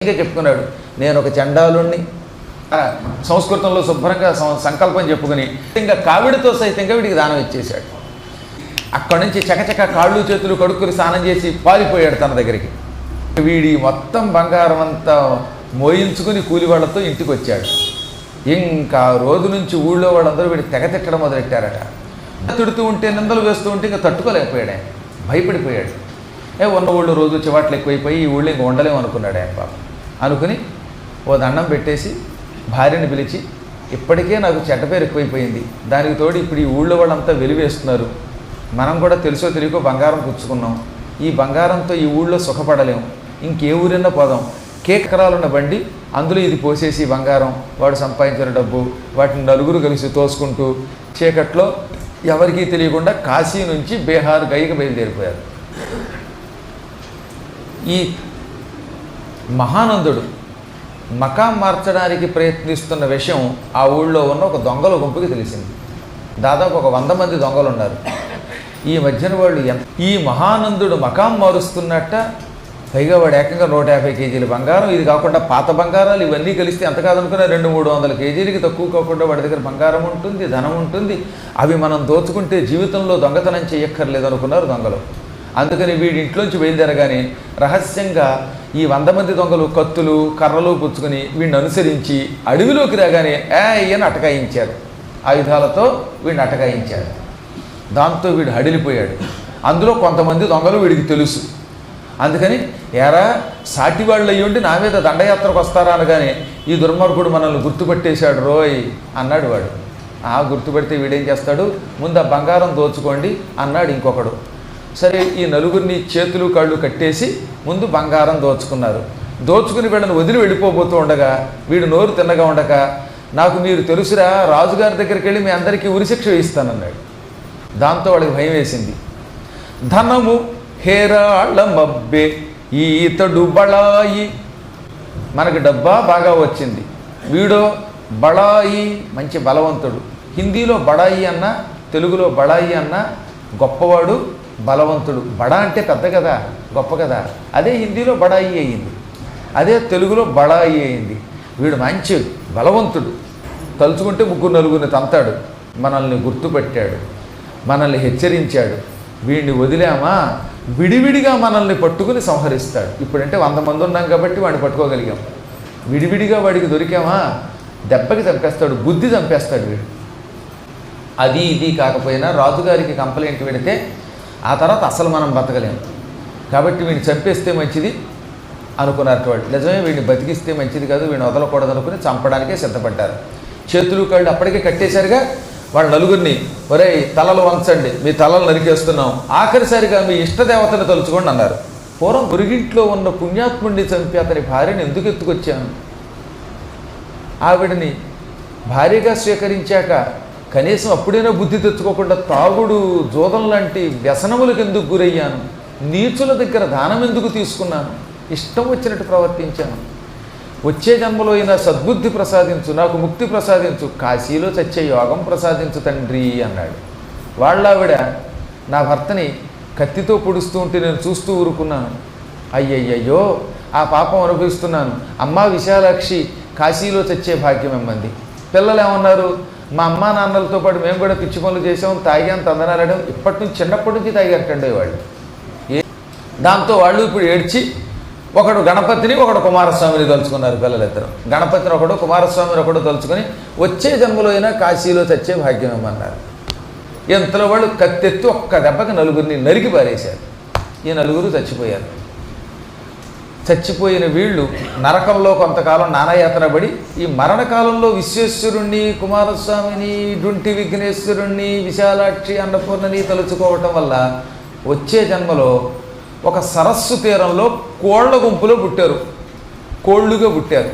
ఇంకా చెప్పుకున్నాడు, నేను ఒక చండాలుణ్ణి. సంస్కృతంలో శుభ్రంగా సంకల్పం చెప్పుకుని ఇంకా కావిడితో సైతంగా వీడికి దానం ఇచ్చేశాడు. అక్కడి నుంచి చకచక కాళ్ళు చేతులు కడుక్కుని స్నానం చేసి పారిపోయాడు తన దగ్గరికి. వీడి మొత్తం బంగారం అంతా మోయించుకుని కూలి వాళ్ళతో ఇంటికి వచ్చాడు. ఇంకా రోజు నుంచి ఊళ్ళో వాళ్ళందరూ వీడి తెగ తిట్టడం మొదలెట్టారట. తిడుతూ ఉంటే నిందలు వేస్తూ ఉంటే ఇంకా తట్టుకోలేకపోయాడు. ఆయన భయపడిపోయాడు. ఉన్న ఊళ్ళో రోజు చివాట్లు ఎక్కువైపోయి ఈ ఊళ్ళో ఇంక ఉండలేము అనుకున్నాడు ఆయన. పాపం అనుకుని ఓ దండం పెట్టేసి భార్యని పిలిచి, ఇప్పటికే నాకు చెడ్డ పేరు ఎక్కువైపోయింది, దానికి తోడు ఇప్పుడు ఈ ఊళ్ళో వాళ్ళంతా వెలివేస్తున్నారు, మనం కూడా తెలుసో తెలియకో బంగారం పుచ్చుకున్నాం, ఈ బంగారంతో ఈ ఊళ్ళో సుఖపడలేము, ఇంకే ఊరిన్నా పోదాం, కేకరాలున్న బండి అందులో ఇది పోసేసి బంగారం, వాడు సంపాదించిన డబ్బు, వాటిని నలుగురు కలిసి తోసుకుంటూ చీకట్లో ఎవరికీ తెలియకుండా కాశీ నుంచి బీహార్ గైకి బయలుదేరిపోయారు. ఈ మహానందుడు మకాం మార్చడానికి ప్రయత్నిస్తున్న విషయం ఆ ఊళ్ళో ఉన్న ఒక దొంగల గుంపుకి తెలిసింది. దాదాపు ఒక 100 మంది దొంగలు ఉన్నారు. ఈ మధ్యన వాళ్ళు ఈ మహానందుడు మకాం మారుస్తున్నట్ట. పైగా వాడు ఏకంగా 150 కేజీల బంగారం, ఇది కాకుండా పాత బంగారాలు ఇవన్నీ కలిస్తే ఎంత కాదనుకున్నా 200-300 కేజీలకి తక్కువ కాకుండా వాడి దగ్గర బంగారం ఉంటుంది, ధనం ఉంటుంది. అవి మనం దోచుకుంటే జీవితంలో దొంగతనం చేయక్కర్లేదు అనుకున్నారు దొంగలు. అందుకని వీడి ఇంట్లోంచి బయలుదేరగానే రహస్యంగా ఈ 100 మంది దొంగలు కత్తులు కర్రలు పుచ్చుకొని వీడిని అనుసరించి అడవిలోకి రాగానే ఈయన అటకాయించారు. ఆయుధాలతో వీడిని అటకాయించారు. దాంతో వీడు హడిలిపోయాడు. అందులో కొంతమంది దొంగలు వీడికి తెలుసు. అందుకని ఎరా సాటి వాళ్ళు అయ్యుండి నా మీద దండయాత్రకు వస్తారా అనగానే ఈ దుర్మార్గుడు మనల్ని గుర్తుపట్టేశాడు రోయ్ అన్నాడు వాడు. గుర్తుపడితే వీడేం చేస్తాడు, ముందు ఆ బంగారం దోచుకోండి అన్నాడు ఇంకొకడు. సరే, ఈ నలుగురిని చేతులు కాళ్ళు కట్టేసి ముందు బంగారం దోచుకున్నారు. దోచుకుని వీళ్ళని వదిలి వెళ్ళిపోతూ ఉండగా వీడు నోరు తిన్నగా ఉండక, నాకు మీరు తెలుసురా, రాజుగారి దగ్గరికి వెళ్ళి మీ అందరికీ ఉరిశిక్ష వేయిస్తానన్నాడు. దాంతో వాడికి భయం వేసింది. ధనము హేరాళమబ్బే ఈతడు బళాయి, మనకి డబ్బా బాగా వచ్చింది, వీడో బళాయి మంచి బలవంతుడు. హిందీలో బడాయి అన్న, తెలుగులో బళాయి అన్న గొప్పవాడు, బలవంతుడు. బడా అంటే పెద్ద కదా, గొప్ప కదా, అదే హిందీలో బడాయి అయ్యింది, అదే తెలుగులో బడాయి అయింది. వీడు మంచి బలవంతుడు, తలుచుకుంటే 3-4 తంతాడు. మనల్ని గుర్తుపెట్టాడు, మనల్ని హెచ్చరించాడు. వీడిని వదిలామా విడివిడిగా మనల్ని పట్టుకుని సంహరిస్తాడు. ఇప్పుడంటే 100 మంది ఉన్నాం కాబట్టి వాడిని పట్టుకోగలిగాం. విడివిడిగా వాడికి దొరికామా దెబ్బకి చంపేస్తాడు, బుద్ధి చంపేస్తాడు వీడు. అది ఇది కాకపోయినా రాజుగారికి కంప్లైంట్ పెడితే ఆ తర్వాత అసలు మనం బతకలేము. కాబట్టి వీడిని చంపేస్తే మంచిది అనుకున్నారు వాళ్ళు. నిజమే, వీడిని బతికిస్తే మంచిది కాదు, వీడిని వదలకూడదు అనుకుని చంపడానికే సిద్ధపడ్డారు. చేతులు కాళ్ళు అప్పటికే కట్టేశారుగా. వాళ్ళ నలుగురిని, ఒరే తలలు వంచండి, మీ తలలు నరికేస్తున్నాం, ఆఖరిసారిగా మీ ఇష్టదేవతను తలుచుకోండి అన్నారు. పూర్వం గురిగింట్లో ఉన్న పుణ్యాత్ముడిని చంపి అతని భార్యను ఎందుకు ఎత్తుకొచ్చాను, ఆవిడని భార్యగా స్వీకరించాక కనీసం అప్పుడైనా బుద్ధి తెచ్చుకోకుండా తాగుడు జోదం లాంటి వ్యసనములకు ఎందుకు గురయ్యాను, నీచుల దగ్గర దానం ఎందుకు తీసుకున్నాను, ఇష్టం వచ్చినట్టు ప్రవర్తించాను, వచ్చే జన్మలో అయినా సద్బుద్ధి ప్రసాదించు, నాకు ముక్తి ప్రసాదించు, కాశీలో చచ్చే యోగం ప్రసాదించు తండ్రి అన్నాడు. వాళ్ళావిడ నా భర్తని కత్తితో పొడుస్తూ ఉంటే నేను చూస్తూ ఊరుకున్నాను. అయ్యయ్యయ్యో ఆ పాపం అనుభవిస్తున్నాను. అమ్మా విశాలాక్షి కాశీలో చచ్చే భాగ్యం ఇమ్మంది. పిల్లలు ఏమన్నారు, మా అమ్మా నాన్నలతో పాటు మేము కూడా పిచ్చి పనులు చేసాం, తాగాం, తందనాలాడాం. చిన్నప్పటి నుంచి తాగారటండే వాళ్ళు. దాంతో వాళ్ళు ఇప్పుడు ఏడ్చి ఒకడు గణపతిని ఒకడు కుమారస్వామిని తలుచుకున్నారు. పిల్లలిద్దరు గణపతిని ఒకడు కుమారస్వామిని ఒకడు తలుచుకొని వచ్చే జన్మలో అయినా కాశీలో చచ్చే భాగ్యం ఇమ్మన్నారు. ఇంతలో వాళ్ళు కత్తెత్తి ఒక్క దెబ్బకి 4గురిని నరికి పారేశారు. ఈ 4గురు చచ్చిపోయారు. చచ్చిపోయిన వీళ్ళు నరకంలో కొంతకాలం నానాయాతన పడి ఈ మరణకాలంలో విశ్వేశ్వరుణ్ణి, కుమారస్వామిని, డుంటి విఘ్నేశ్వరుణ్ణి, విశాలాక్షి, అన్నపూర్ణని తలుచుకోవటం వల్ల వచ్చే జన్మలో ఒక సరస్సు తీరంలో కోళ్ల గుంపులో పుట్టారు, కోళ్ళుగా పుట్టారు.